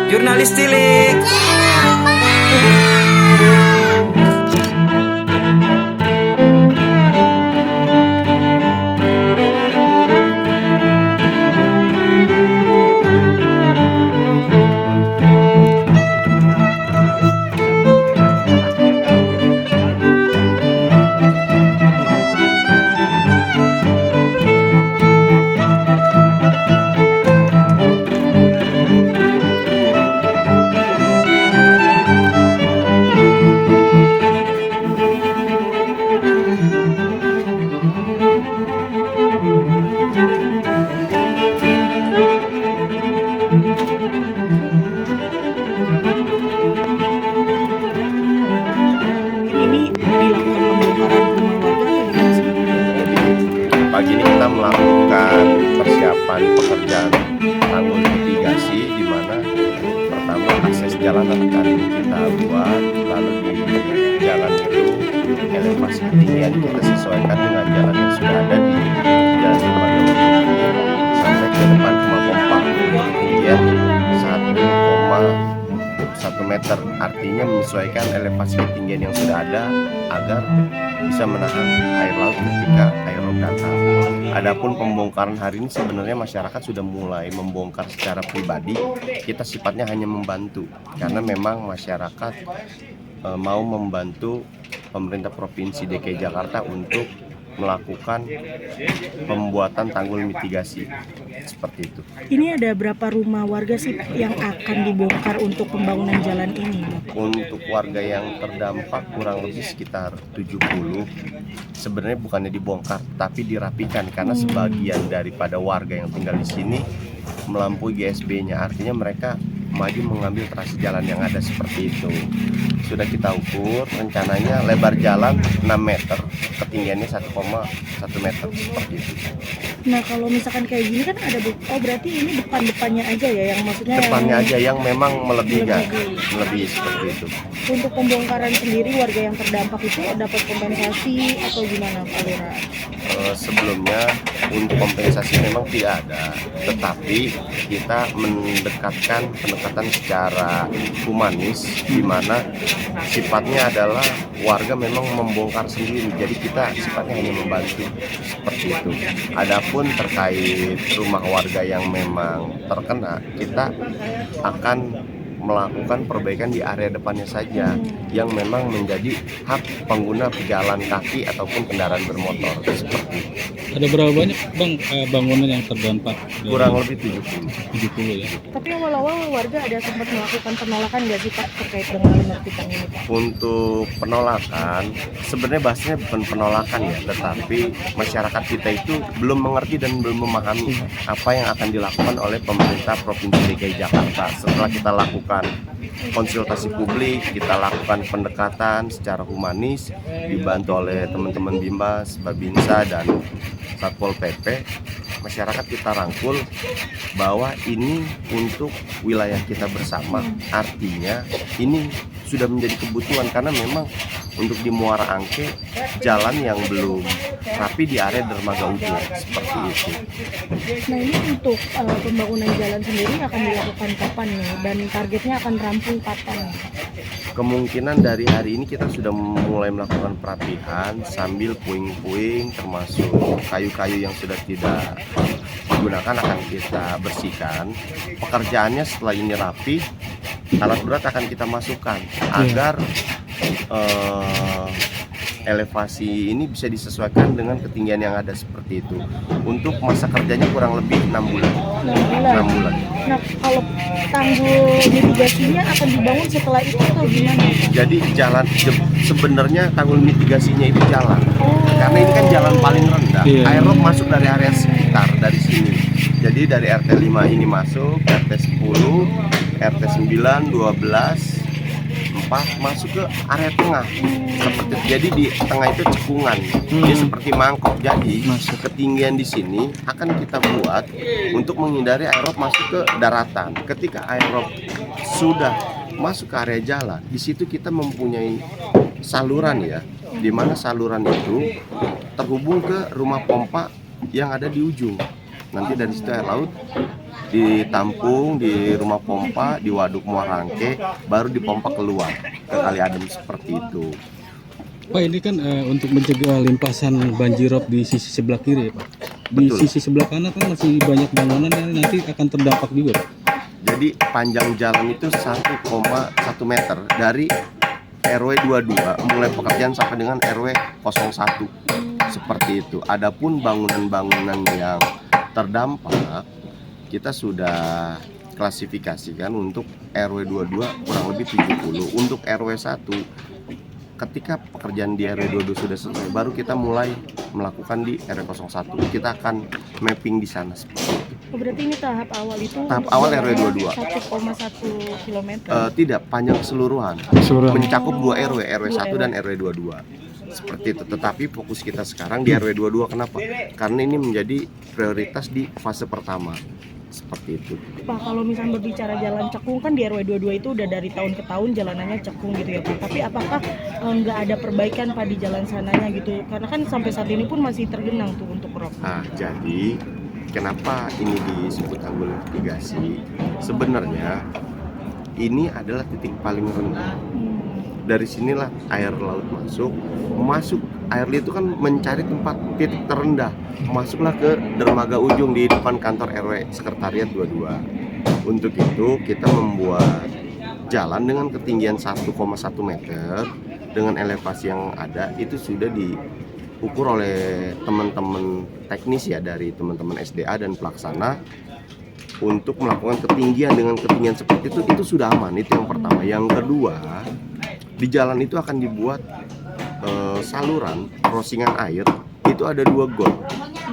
Jurnalis cilik. Pagi ini kita melakukan persiapan pekerjaan tanggul mitigasi, di mana pertama akses jalan akan kita buat, lalu di jalan itu elevasi ketinggian kita sesuaikan dengan jalan yang sudah ada di jalan Lembaga sampai ke depan rumah pompa ketinggian 1,1 meter, artinya menyesuaikan elevasi ketinggian yang sudah ada agar bisa menahan air laut ketika air rob datang. Adapun pembongkaran hari ini sebenarnya masyarakat sudah mulai membongkar secara pribadi. Kita sifatnya hanya membantu karena memang masyarakat mau membantu pemerintah Provinsi DKI Jakarta untuk melakukan pembuatan tanggul mitigasi seperti itu. Ini ada berapa rumah warga sih yang akan dibongkar untuk pembangunan jalan ini? Untuk warga yang terdampak kurang lebih sekitar 70. Sebenarnya bukannya dibongkar tapi dirapikan karena sebagian daripada warga yang tinggal di sini melampaui GSB-nya, artinya mereka maju mengambil trase jalan yang ada seperti itu. Sudah kita ukur, rencananya lebar jalan 6 meter, ketinggiannya 1,1 meter seperti itu. Nah kalau misalkan kayak gini kan ada berarti ini depannya aja ya, yang maksudnya depannya yang aja yang memang melebihi seperti itu. Untuk pembongkaran sendiri warga yang terdampak itu dapat kompensasi atau gimana Pak Lurah? Sebelumnya untuk kompensasi memang tidak ada, tetapi kita mendekatkan pendekatan secara humanis, di mana sifatnya adalah warga memang membongkar sendiri, jadi kita sifatnya hanya membantu seperti itu. Adapun terkait rumah warga yang memang terkena, kita akan melakukan perbaikan di area depannya saja yang memang menjadi hak pengguna pejalan kaki ataupun kendaraan bermotor seperti itu. Ada berapa banyak Bang bangunan yang terdampak? Kurang lebih 70 ya. Tapi awal-awal warga ada sempat melakukan penolakan nggak sih Pak terkait dengan penertiban ini Pak? Untuk penolakan, sebenarnya bahasanya bukan penolakan ya, tetapi masyarakat kita itu belum mengerti dan belum memahami apa yang akan dilakukan oleh pemerintah Provinsi DKI Jakarta. Setelah kita lakukan konsultasi publik, kita lakukan pendekatan secara humanis, dibantu oleh teman-teman Bimas, Babinsa, dan Satpol PP, masyarakat kita rangkul bahwa ini untuk wilayah kita bersama, artinya ini sudah menjadi kebutuhan karena memang untuk di Muara Angke jalan yang belum rapi di area dermaga ujung seperti itu. Nah ini untuk pembangunan jalan sendiri akan dilakukan kapan nih dan targetnya akan rampung kapan? Kemungkinan dari hari ini kita sudah mulai melakukan perapihan sambil puing-puing termasuk kayu-kayu yang sudah tidak digunakan akan kita bersihkan. Pekerjaannya setelah ini rapi, alat berat akan kita masukkan agar elevasi ini bisa disesuaikan dengan ketinggian yang ada seperti itu. Untuk masa kerjanya kurang lebih 6 bulan. 6 bulan. Nah kalau tanggul mitigasinya akan dibangun setelah itu atau gimana? Jadi jalan sebenarnya tanggul mitigasinya itu jalan. Karena ini kan jalan paling rendah. Air rob masuk dari area sekitar dari sini. Jadi dari RT 5 ini masuk, RT 10, RT 9, 12, 14, pompa masuk ke area tengah. Seperti jadi di tengah itu cekungan. Dia seperti mangkok. Jadi ketinggian di sini akan kita buat untuk menghindari aerob masuk ke daratan. Ketika aerob sudah masuk ke area jalan, di situ kita mempunyai saluran ya, di mana saluran itu terhubung ke rumah pompa yang ada di ujung. Nanti dari situ air laut ditampung di rumah pompa di Waduk Muarangke, baru dipompa keluar ke Kali Adem seperti itu. Pak, ini kan untuk mencegah limpasan banjirop di sisi sebelah kiri ya, Pak. Di Betul. sisi sebelah kanan kan masih banyak bangunan yang nanti akan terdampak juga, Pak. Jadi panjang jalan itu 1,1 meter dari RW 22 mulai pekerjaan sampai dengan RW 01 seperti itu. Adapun bangunan-bangunan yang terdampak kita sudah klasifikasikan untuk RW 22 kurang lebih 70. Untuk RW 1 ketika pekerjaan di RW 22 sudah selesai baru kita mulai melakukan di RW 01. Kita akan mapping di sana seperti itu. Oh, berarti ini tahap awal itu Tahap awal RW 22. 1,1 km. Tidak, panjang keseluruhan. Mencakup 2 RW, RW 1 dan RW 22. Seperti itu. Tetapi fokus kita sekarang di RW 22. Kenapa? Karena ini menjadi prioritas di fase pertama. Seperti itu. Pak, kalau misalnya berbicara jalan cekung kan di RW 22 itu udah dari tahun ke tahun jalanannya cekung gitu ya Pak. Tapi apakah nggak ada perbaikan Pak di jalan sananya gitu? Karena kan sampai saat ini pun masih tergenang tuh untuk rop. Nah, jadi kenapa ini disebut tanggul mitigasi? Sebenarnya ini adalah titik paling rendah. Dari sinilah air laut masuk air itu kan mencari tempat titik terendah, masuklah ke dermaga ujung di depan kantor RW Sekretariat 22. Untuk itu kita membuat jalan dengan ketinggian 1,1 meter dengan elevasi yang ada itu sudah diukur oleh teman-teman teknis ya, dari teman-teman SDA dan pelaksana untuk melakukan ketinggian dengan ketinggian seperti itu sudah aman. Itu yang pertama. Yang kedua, di jalan itu akan dibuat saluran crossingan air, itu ada 2 got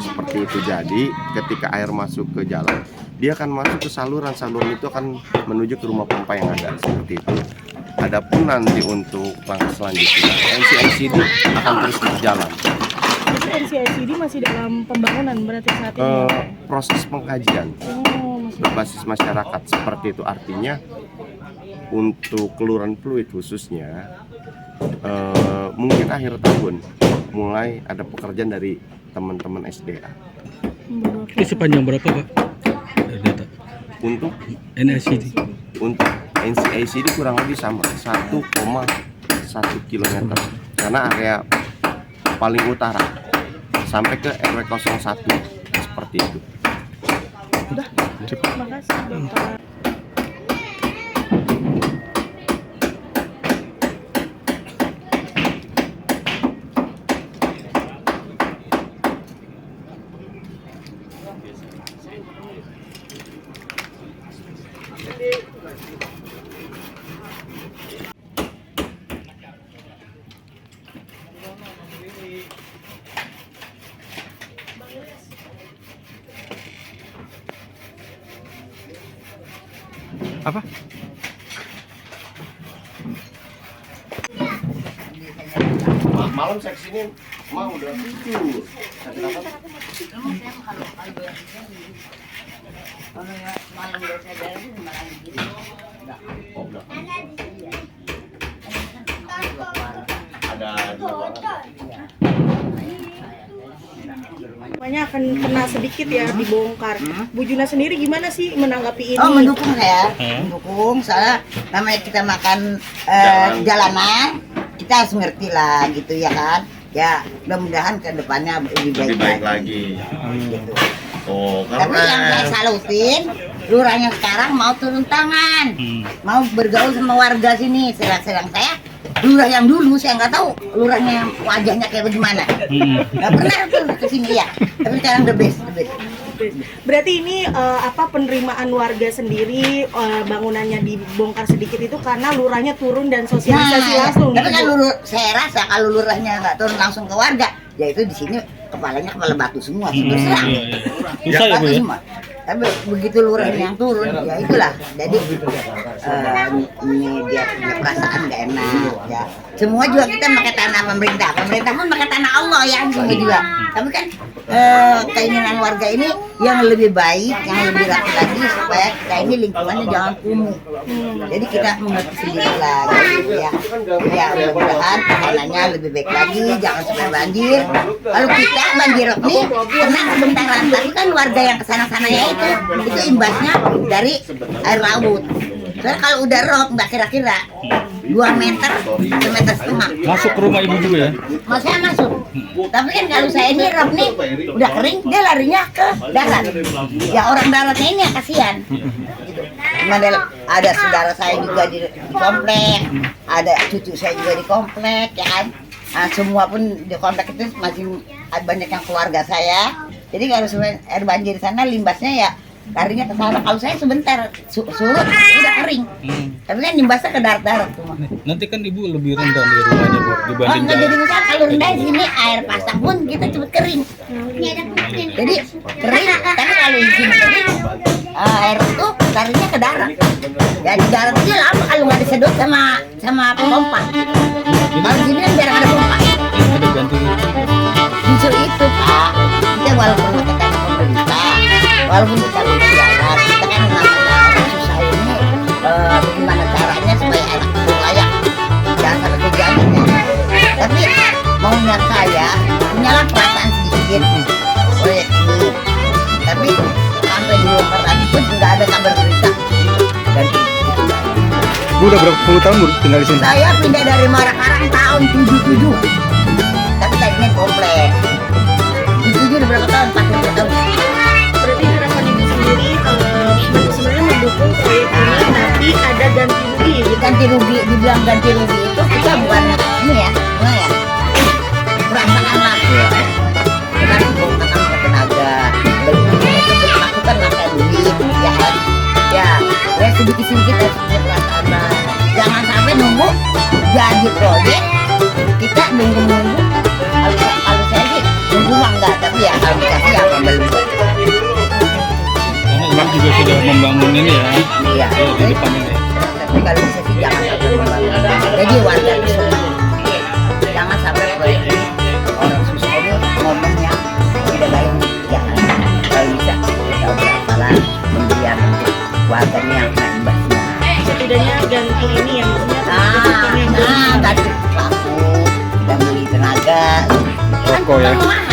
seperti itu. Jadi ketika air masuk ke jalan, dia akan masuk ke saluran itu akan menuju ke rumah pompa yang ada seperti itu. Adapun nanti untuk langkah selanjutnya NCICD akan terus berjalan. Jadi NCICD masih dalam pembangunan berarti saat ini. Proses pengkajian Masih. berbasis masyarakat seperti itu. Artinya untuk Kelurahan Pluit khususnya mungkin akhir tahun mulai ada pekerjaan dari teman-teman SDA. Itu sepanjang berapa, Pak? Data Untuk NCICD. NCICD kurang lebih sama 1,1 km karena area paling utara sampai ke RW 01 seperti itu. Udah. Terima kasih Bapak. Apa? Malam seksi ini mau udah tidur. Ada di luar. Semuanya akan kena sedikit ya dibongkar. Bu Juna sendiri gimana sih menanggapi ini? Oh, mendukung saya, mendukung. Soalnya namanya kita makan jalanan, kita harus ngerti lah gitu ya kan. Ya mudah-mudahan ke depannya lebih baik lagi. Gitu. Oh, Tapi yang saya salutin, lurahnya sekarang mau turun tangan, mau bergaul sama warga sini. Sedang saya lurah yang dulu saya nggak tahu lurahnya wajahnya kayak bagaimana. Nggak pernah tuh kesini ya. Tapi sekarang the best. Berarti ini penerimaan warga sendiri bangunannya dibongkar sedikit itu karena lurahnya turun dan sosialisasi langsung. Tapi gitu, kan Bu? saya rasa kalau lurahnya nggak turun langsung ke warga, ya itu di sini kepala batu semua. Terus terang. Susah ya, Bu Batu ya? semua. Tapi begitu lurahnya yang turun, ya itulah. Jadi ini dia punya perasaan gak enak ya. Semua juga kita pakai tanah pemerintah. Pemerintah pun pakai tanah Allah ya semua juga. Tapi kan keinginan warga ini yang lebih baik, yang lebih rapi lagi supaya kita ini lingkungannya jangan kumuh. Jadi kita mengerti sendiri lah gitu ya. Ya mudah-mudahan tanahnya lebih baik lagi, jangan sampai banjir. Kalau kita banjir nih kena sebentaran, tapi kan warga yang kesana-sananya itu imbasnya dari air laut. Soalnya kalau udah rob nggak kira-kira 2 meter, 1,5 meter. Masuk ke rumah ibu juga ya? Maksudnya masuk. Tapi kan kalau saya ini rob nih udah kering, dia larinya ke darat. Ya orang daratnya ini yang kasihan. Gitu. Ada saudara saya juga di komplek, ada cucu saya juga di komplek, ya kan. Nah, semua pun di komplek itu masih banyak yang keluarga saya. Jadi kalau air banjir di sana limbasnya ya larinya ke sana. Kalau saya sebentar surut udah kering. Tapi kan limbasnya ke darat-darat tuh. Nanti kan ibu lebih rendah di rumahnya bu dibanding Enggak, jadi misal kalau rendah di sini air pasang pun kita cepet kering. Jadi kering, tapi kalau di sini kering, air itu larinya ke darat. Ya di darat aja lama kalau nggak disedot sama pompa. Kalau di sini kan jarang ada pompa. ada ganti Justru itu Pak, kita walaupun pakai tanah pemerintah, walaupun kita punya jalan, kita kan namanya orang susah ini, bagaimana caranya supaya anak itu layak, jangan sampai kejadian ya. Tapi maunya saya punyalah perasaan sedikit proyek ini, tapi sampai di luar tadi pun nggak ada kabar berita. Dan Bu udah berapa puluh tahun bu tinggal di sini? saya pindah dari Marakarang tahun 77, tapi tadinya komplek. 77 udah berapa tahun? 40 tahun. Berarti harapan ibu sendiri sebenarnya mendukung proyek ini, tapi ada ganti rugi gitu. Ganti rugi, dibilang ganti rugi itu kita bukan ini ya, mana ya? Perasaan lah ya. Kita menggunakan tenaga, masukan pakai duit, ya kan? Ya sedikit-sedikit harus punya perasaan lah. Jangan sampai nunggu jadi proyek, kita nunggu. Kalau saya sih nunggu mah enggak, tapi ya kalau dikasih ya belum. Karena ibu juga sudah membangun ini ya? Iya. Di depannya ya. Tapi kalau bisa sih jangan sampai membangun. Jadi warga itu jangan sampai proyek ini orang susah ini ngomongnya tidak lain jangan. Kalau bisa kita berapa lah pemberian untuk warganya yang kena imbasnya. Setidaknya ganti ini ya, maksudnya Ganti paku dan beli tenaga. Toko ya. Kan mahal.